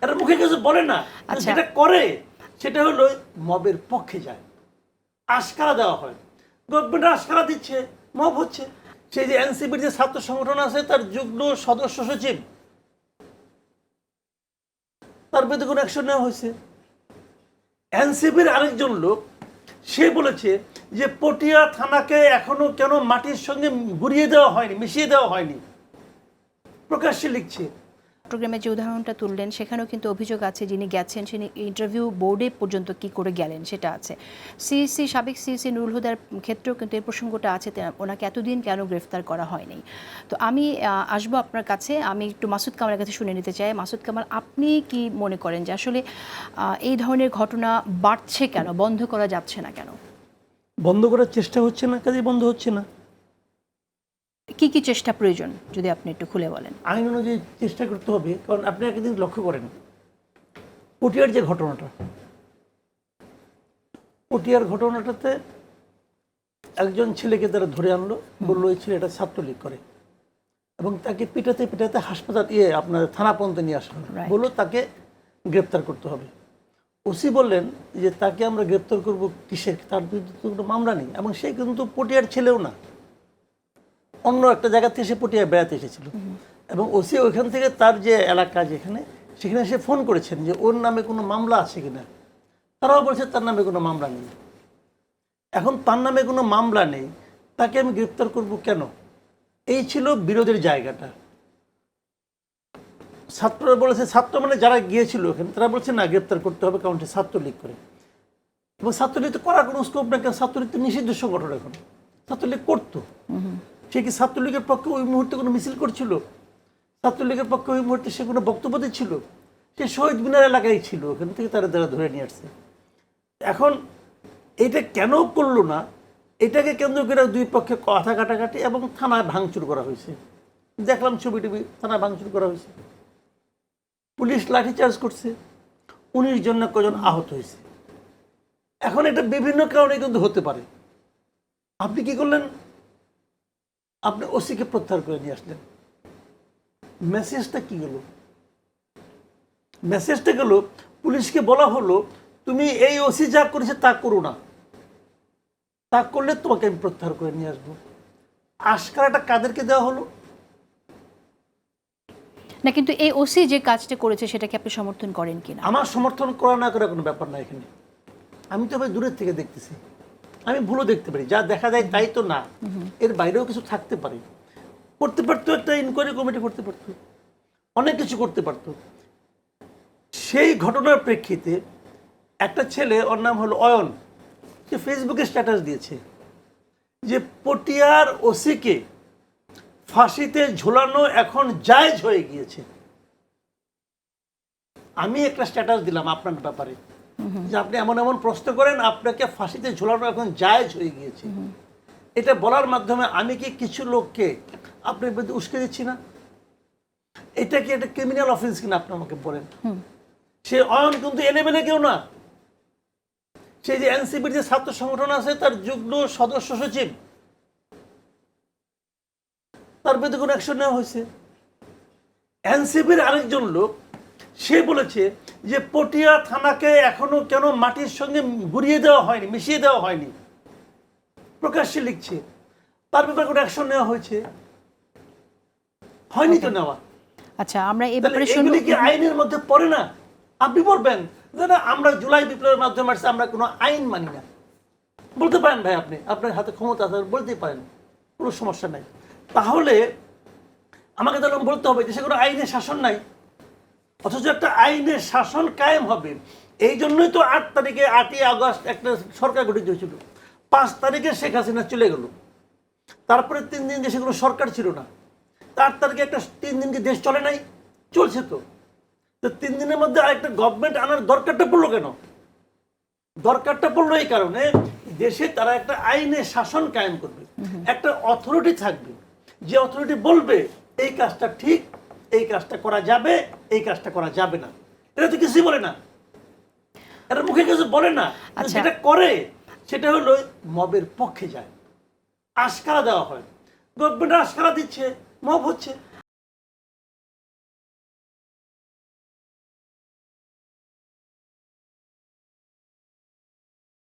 এরা মুখে কিছু বলে না, যেটা করে সেটা হলো মবের পক্ষে যায়, আশকারা দেওয়া হয়। গভর্নমেন্ট আশকারা দিচ্ছে, মব হচ্ছে। সেই যে এনসিপির যে ছাত্র সংগঠন আছে তার যুগ্ম সদস্য সচিব, তার বিরুদ্ধে কোনো অ্যাকশন নেওয়া হয়েছে। এনসিপির আরেকজন লোক সে বলেছে যে পটিয়া থানাকে এখনো কেন মাটির সঙ্গে গুড়িয়ে দেওয়া হয়নি, মিশিয়ে দেওয়া হয়নি, প্রকাশ্যে লিখছে। চট্টগ্রামের যে উদাহরণটা তুললেন সেখানেও কিন্তু অভিযোগ আছে যিনি গেছেন তিনি ইন্টারভিউ বোর্ডে পর্যন্ত কি করে গেলেন সেটা আছে। সিইসি সাবেক সিইসি নুরুল হুদার ক্ষেত্রেও কিন্তু এই প্রসঙ্গটা আছে, ওনাকে এতদিন কেন গ্রেফতার করা হয়নি। তো আমি আসবো আপনার কাছে, আমি একটু মাসুদ কামালের কাছে শুনে নিতে চাই। মাসুদ কামাল, আপনি কি মনে করেন যে আসলে এই ধরনের ঘটনা বাড়ছে কেন, বন্ধ করা যাচ্ছে না কেন? বন্ধ করার চেষ্টা হচ্ছে না, কাজে বন্ধ হচ্ছে না। কি কি চেষ্টা প্রয়োজন যদি আপনি একটু খুলে বলেন। আইন অনুযায়ী চেষ্টা করতে হবে, কারণ আপনি একটা জিনিস লক্ষ্য করেন, পটিয়ার যে ঘটনাটা, পটিয়ার ঘটনাটাতে একজন ছেলেকে তারা ধরে আনলো, বললো এই ছেলেটা ছাত্রলীগ করে, এবং তাকে পিটাতে পিটাতে হাসপাতাল আপনার থানা পর্যন্ত নিয়ে আসা হলো, বললো তাকে গ্রেপ্তার করতে হবে। ওসি বললেন যে তাকে আমরা গ্রেপ্তার করবো কিসের, তার বিরুদ্ধে তো কোনো মামলা নেই, এবং সে কিন্তু পটিয়ার ছেলেও না, অন্য একটা জায়গা থেকে সে পটিয়ায় বেড়াতে এসেছিল। এবং ওসি ওইখান থেকে তার যে এলাকা যেখানে, সেখানে সে ফোন করেছেন যে ওর নামে কোনো মামলা আছে কিনা, তারাও বলছে তার নামে কোনো মামলা নেই। এখন তার নামে কোনো মামলা নেই, তাকে আমি গ্রেপ্তার করব কেন? এই ছিল বিরোধের জায়গাটা। ছাত্ররা বলেছে, ছাত্র মানে যারা গিয়েছিল ওখানে তারা বলছে না, গ্রেপ্তার করতে হবে, কারণ সে ছাত্রলীগ করে। এবং ছাত্রলীগ তো করার কোনো স্কোপ নেই, কারণ ছাত্রলীগ তো নিষিদ্ধ সংগঠন। এখন ছাত্রলীগ করতো, সে কি ছাত্রলীগের পক্ষে ওই মুহূর্তে কোনো মিছিল করছিল? ছাত্রলীগের পক্ষে ওই মুহূর্তে সে কোনো বক্তব্য দিচ্ছিল? সে শহীদ মিনার এলাকায় ছিল, ওখান থেকে তারা ধরে নিয়ে আসছে। এখন এটা কেন করলো না, এটাকে কেন্দ্র করে দুই পক্ষে কথা কাটাকাটি এবং থানায় ভাঙচুর করা হয়েছে। দেখলাম ছবি টবি, থানায় ভাঙচুর করা হয়েছে, পুলিশ লাঠিচার্জ করছে, 19 জন না কজন আহত হয়েছে। এখন এটা বিভিন্ন কারণে কিন্তু হতে পারে। আপনি কি করলেন? আপনি ওসিকে প্রত্যাহার করে নিয়ে আসলেন। মেসেজটা কি গেল? মেসেজটা গেল, পুলিশকে বলা হলো তুমি এই ওসি যা করেছে তা করো না, তা করলে তোমাকে আমি প্রত্যাহার করে নিয়ে আসবো। আশকারাটা কাদেরকে দেওয়া হলো না, কিন্তু এই ওসি যে কাজটা করেছে সেটাকে আপনি সমর্থন করেন কিনা? আমার সমর্থন করা না করা কোনো ব্যাপার না এখানে। আমি তো ভাই দূরের থেকে দেখতেছি, আমি ভুলও দেখতে পারি, যা দেখা যায় তাই তো না, এর বাইরেও কিছু থাকতে পারে। করতে পারতো, একটা ইনকোয়ারি কমিটি করতে পারতো, অনেক কিছু করতে পারতো। সেই ঘটনার প্রেক্ষিতে একটা ছেলে, ওর নাম হলো অয়ন, সে ফেসবুকে স্ট্যাটাস দিয়েছে যে পটিয়ার ওসিকে ফাঁসিতে ঝোলানো এখন জায়েজ হয়ে গিয়েছে। আমি একটা স্ট্যাটাস দিলাম আপনার ব্যাপারে যে আপনি এমন এমন প্রশ্ন করেন, আপনাকে ফাঁসিতে ঝোলানো এখন জায়েজ হয়ে গিয়েছে। এটা বলার মাধ্যমে আমি কি কিছু লোককে আপনার বিরুদ্ধে উস্কে দিচ্ছি না? এটা কি একটা ক্রিমিনাল অফেন্স কিনা আপনি আমাকে বলেন। সে অয়ন কিন্তু এলেবেলে কেউ না, সেই যে এনসিপির যে ছাত্র সংগঠন আছে তার যুগ্ম সদস্য সচিব, তার বিরুদ্ধে কোনো অ্যাকশন নেওয়া হয়েছে। এনসিপির আরেকজন লোক সে বলেছে যে পটিয়া থানাকে এখনো কেন মাটির সঙ্গে গুড়িয়ে দেওয়া হয়নি, মিশিয়ে দেওয়া হয়নি, প্রকাশ্যে লিখছে। তার ব্যাপারে কোনো অ্যাকশন নেওয়া হয়েছে? হয়নি তো নেওয়া। আচ্ছা, আমরা এই ব্যাপারে এগুলি কি আইনের মধ্যে পড়ে না? আপনি বলবেন যে না আমরা জুলাই বিপ্লবের মাধ্যমে আসছে, আমরা কোনো আইন মানি না, বলতে পারেন ভাই, আপনি আপনার হাতে ক্ষমতা আছে, বলতেই পারেন, কোনো সমস্যা নাই। তাহলে আমাকে তাহলে বলতে হবে যে সে কোনো আইনের শাসন নাই, অথচ একটা আইনের শাসন কায়েম হবে। এই জন্যই তো 8 তারিখে 8ই আগস্ট একটা সরকার গঠিত হয়েছিল। 5 তারিখে শেখ হাসিনা চলে গেল, তারপরে 3 দিন দেশে কোনো সরকার ছিল না। 8 তারিখে একটা 3 দিন কি দেশ চলে নাই? চলছে তো। 3 দিনের মধ্যে আরেকটা গভর্নমেন্ট আনার দরকারটা পড়লো কেন? দরকারটা পড়লো এই কারণে, দেশে তারা একটা আইনের শাসন কায়েম করবে, একটা অথরিটি থাকবে, যে অথরিটি বলবে এই কাজটা ঠিক, এই কাজটা করা যাবে, এই কাজটা করা যাবে না। এটা তো কিছুই বলে না, এটা মুখে কিছু বলে না। যেটা করে সেটা হলো মবের পক্ষে যায়, আশকারা দেওয়া হয়। গভর্নমেন্ট আশকারা দিচ্ছে, মব হচ্ছে।